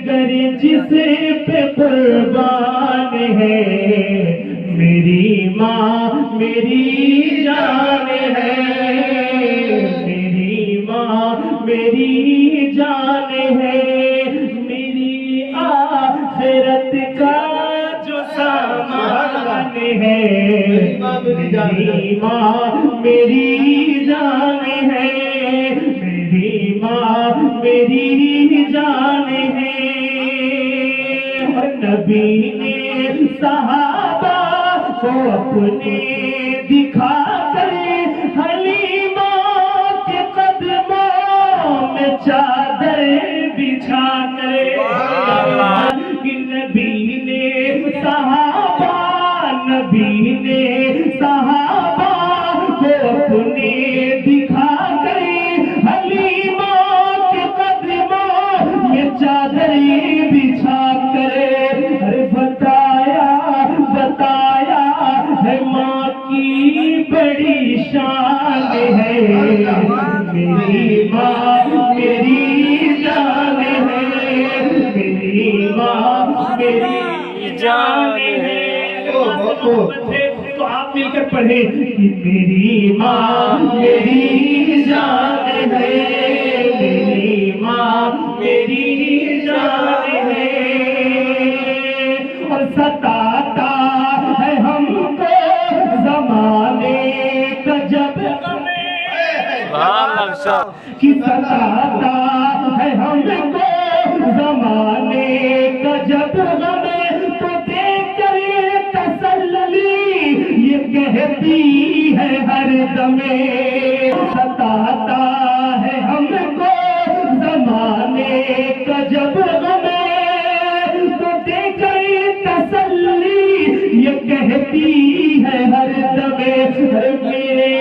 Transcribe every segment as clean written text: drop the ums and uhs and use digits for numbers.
جگر جس پہ قربان ہے، میری ماں میری جان ہے، میری ماں میری جان ہے، میری آخرت کا جو سامان ہے، میری ماں میری جان ہے، میری ماں میری جان ہے۔ اور نبی نے صحابہ کو اپنے دکھا کر حلیمہ کے قدموں میں چادر بچھا کر، کہ نبی نے صحابہ، نبی نے صحابہ کو اپنے دکھا کر حلیمہ کے قدموں میں چادر بچھا کر بتایا ہے ماں کی بڑی شان ہے، میری ماں میری جان ہے، میری ماں میری جان ہے۔ تو آپ مل کر پڑھیں کہ میری ماں میری جان ہے، میری ماں میری جان ہے۔ اور ستاتا ہے ہم کو زمانے کا جب غم، کہ ستاتا ہے ہم کو زمانے کا جب غم، تو دیکھ کر تسلی یہ کہتی ہے ہر دم، ستاتا ہے ہم کو زمانے کا جب غم، تو دیکھ کر تسلی یہ کہتی ہے ہر دم، میرے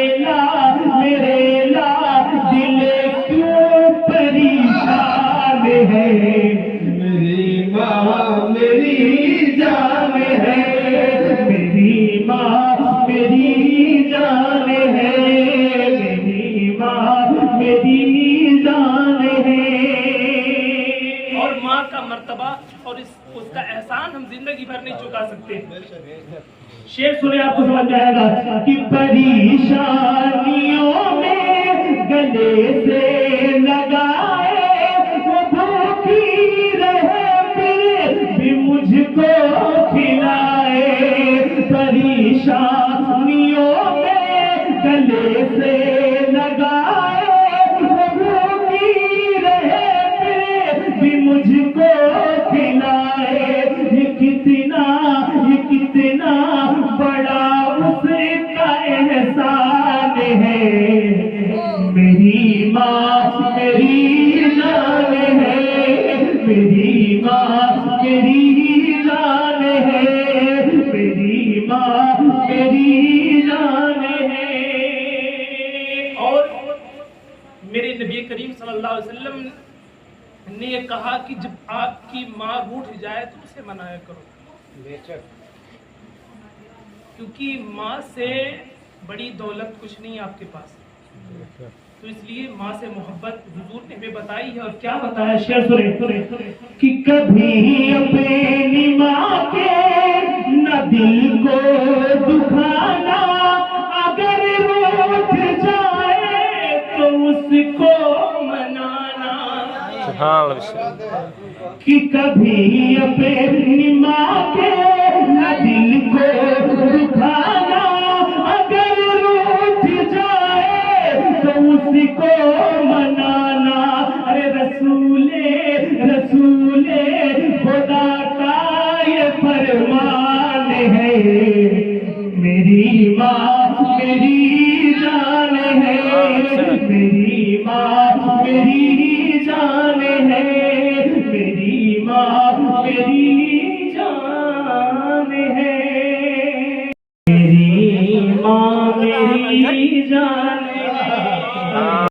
لا دل کیوں پریشان ہے، میری ماں میری جان ہے، میری ماں میری جان ہے، میری ماں میری جان ہے۔ اور ماں کا مرتبہ اور اس کا احسان ہم زندگی بھر نہیں چکا سکتے۔ شعر سنے آپ کو سمجھ جائے گا کہ پریشانیوں میں گلے سے لگائے وہ بھوکی رہے پھر بھی مجھ کو کھلائے، پریشانیوں میں گلے سے لگائے وہ بھوکی رہے پھر بھی مجھ کو کھلائے، یہ کتنا بڑا اس کا احسان ہے، میری ماں میری جان ہے، میری ماں میری جان ہے، میری ماں میری جان ہے۔ اور میرے نبی کریم صلی اللہ علیہ وسلم نے یہ کہا کہ جب آپ کی ماں روٹھ جائے تو اسے منایا کرو، کیونکہ ماں سے بڑی دولت کچھ نہیں آپ کے پاس، تو اس لیے ماں سے محبت حضور نے ہمیں بتائی ہے۔ اور کیا بتایا؟ شعر سنے کہ کبھی اپنی ماں کے نہ دل کو دکھانا، اگر روٹھ جائے تو اس کو منانا، کہ کبھی اپنی ماں کے نہ دل کو دکھانا، اگر روٹھ جائے تو اس کو منانا۔ ارے رسول خدا کا یہ فرمان ہے، میری ماں میری جان ہے، میری ماں میری